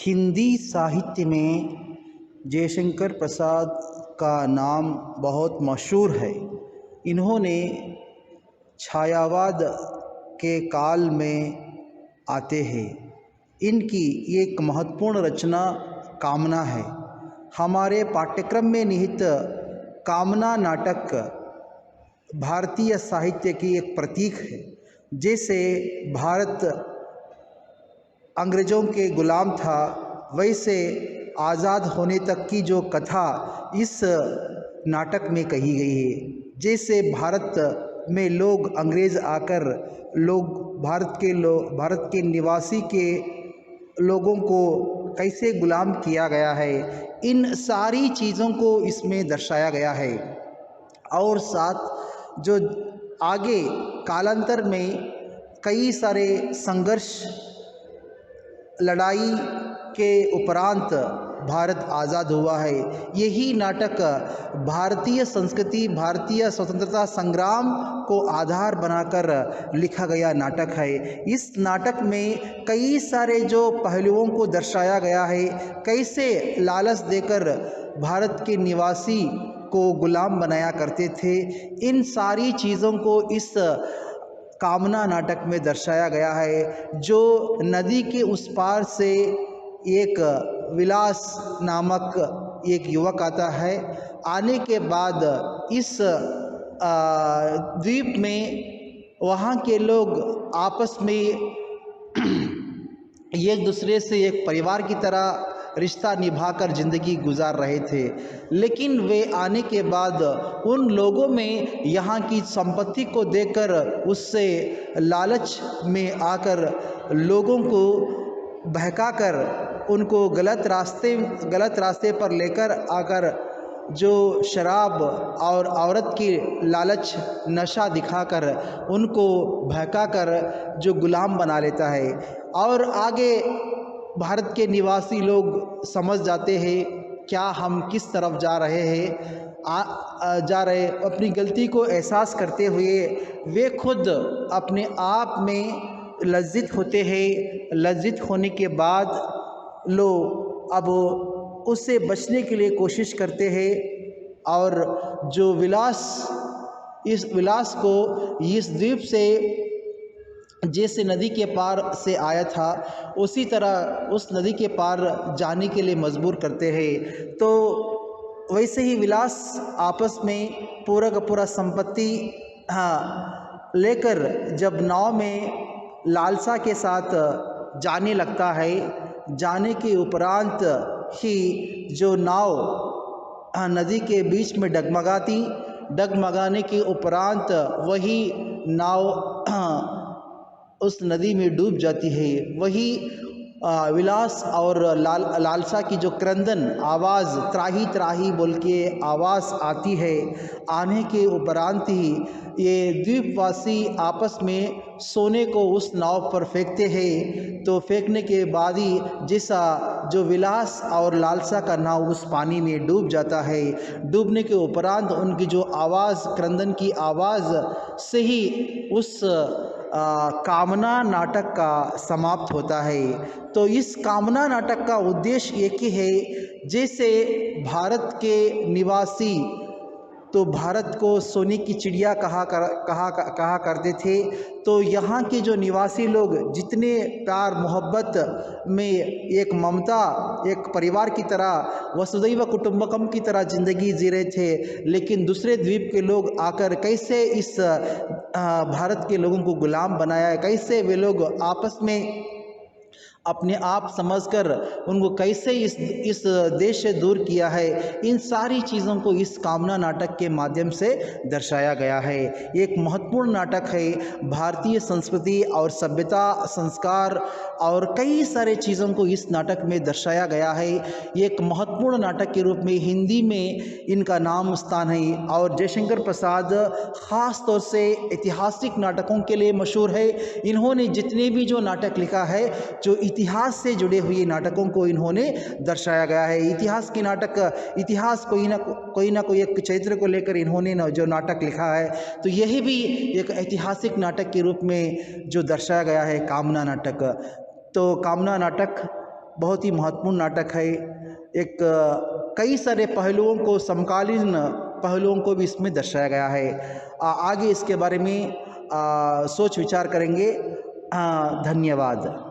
हिंदी साहित्य में जयशंकर प्रसाद का नाम बहुत मशहूर है। इन्होंने छायावाद के काल में आते हैं। इनकी एक महत्वपूर्ण रचना कामना है। हमारे पाठ्यक्रम में निहित कामना नाटक भारतीय साहित्य की एक प्रतीक है। जैसे भारत अंग्रेज़ों के गुलाम था, वैसे आज़ाद होने तक की जो कथा इस नाटक में कही गई है। जैसे भारत में लोग अंग्रेज़ आकर भारत के निवासी के लोगों को कैसे गुलाम किया गया है, इन सारी चीज़ों को इसमें दर्शाया गया है। और साथ जो आगे कालांतर में कई सारे संघर्ष लड़ाई के उपरांत भारत आज़ाद हुआ है। यही नाटक भारतीय संस्कृति, भारतीय स्वतंत्रता संग्राम को आधार बनाकर लिखा गया नाटक है। इस नाटक में कई सारे जो पहलुओं को दर्शाया गया है, कैसे लालच देकर भारत के निवासी को गुलाम बनाया करते थे, इन सारी चीज़ों को इस कामना नाटक में दर्शाया गया है। जो नदी के उस पार से एक विलास नामक एक युवक आता है। आने के बाद इस द्वीप में वहाँ के लोग आपस में एक दूसरे से एक परिवार की तरह रिश्ता निभाकर ज़िंदगी गुजार रहे थे। लेकिन वे आने के बाद उन लोगों में यहाँ की संपत्ति को देखकर उससे लालच में आकर लोगों को बहकाकर उनको गलत रास्ते पर लेकर आकर जो शराब और औरत की लालच नशा दिखाकर उनको बहकाकर जो गुलाम बना लेता है। और आगे भारत के निवासी लोग समझ जाते हैं क्या हम किस तरफ जा रहे हैं, अपनी गलती को एहसास करते हुए वे खुद अपने आप में लज्जित होते हैं। लज्जित होने के बाद लोग अब उससे बचने के लिए कोशिश करते हैं और जो इस विलास को इस द्वीप से जैसे नदी के पार से आया था उसी तरह उस नदी के पार जाने के लिए मजबूर करते हैं। तो वैसे ही विलास आपस में पूरा का पूरा संपत्ति लेकर जब नाव में लालसा के साथ जाने लगता है, जाने के उपरांत ही जो नाव नदी के बीच में डगमगाने के उपरांत वही नाव उस नदी में डूब जाती है। वही विलास और लालसा की जो क्रंदन आवाज़ त्राही त्राही बोल के आवाज़ आती है, आने के उपरांत ही ये द्वीपवासी आपस में सोने को उस नाव पर फेंकते हैं। तो फेंकने के बाद ही जैसा जो विलास और लालसा का नाव उस पानी में डूब जाता है, डूबने के उपरांत उनकी जो आवाज़ क्रंदन की आवाज़ से ही उस कामना नाटक का समाप्त होता है। तो इस कामना नाटक का उद्देश्य एक ही है। जैसे भारत के निवासी तो भारत को सोने की चिड़िया कहा करते थे, तो यहाँ के जो निवासी लोग जितने प्यार मोहब्बत में एक ममता एक परिवार की तरह वसुधैव कुटुंबकम की तरह ज़िंदगी जी रहे थे, लेकिन दूसरे द्वीप के लोग आकर कैसे इस भारत के लोगों को गुलाम बनाया, कैसे वे लोग आपस में अपने आप समझकर उनको कैसे इस देश से दूर किया है, इन सारी चीज़ों को इस कामना नाटक के माध्यम से दर्शाया गया है। एक महत्वपूर्ण नाटक है। भारतीय संस्कृति और सभ्यता संस्कार और कई सारे चीज़ों को इस नाटक में दर्शाया गया है। एक महत्वपूर्ण नाटक के रूप में हिंदी में इनका नाम स्थान है। और जयशंकर प्रसाद ख़ास तौर से ऐतिहासिक नाटकों के लिए मशहूर है। इन्होंने जितने भी जो नाटक लिखा है, जो इतिहास से जुड़े हुए नाटकों को इन्होंने दर्शाया गया है। इतिहास के नाटक, इतिहास कोई ना कोई एक चरित्र को लेकर इन्होंने जो नाटक लिखा है, तो यही भी एक ऐतिहासिक नाटक के रूप में जो दर्शाया गया है कामना नाटक। तो कामना नाटक बहुत ही महत्वपूर्ण नाटक है। एक कई सारे पहलुओं को, समकालीन पहलुओं को भी इसमें दर्शाया गया है। आगे इसके बारे में सोच विचार करेंगे। धन्यवाद।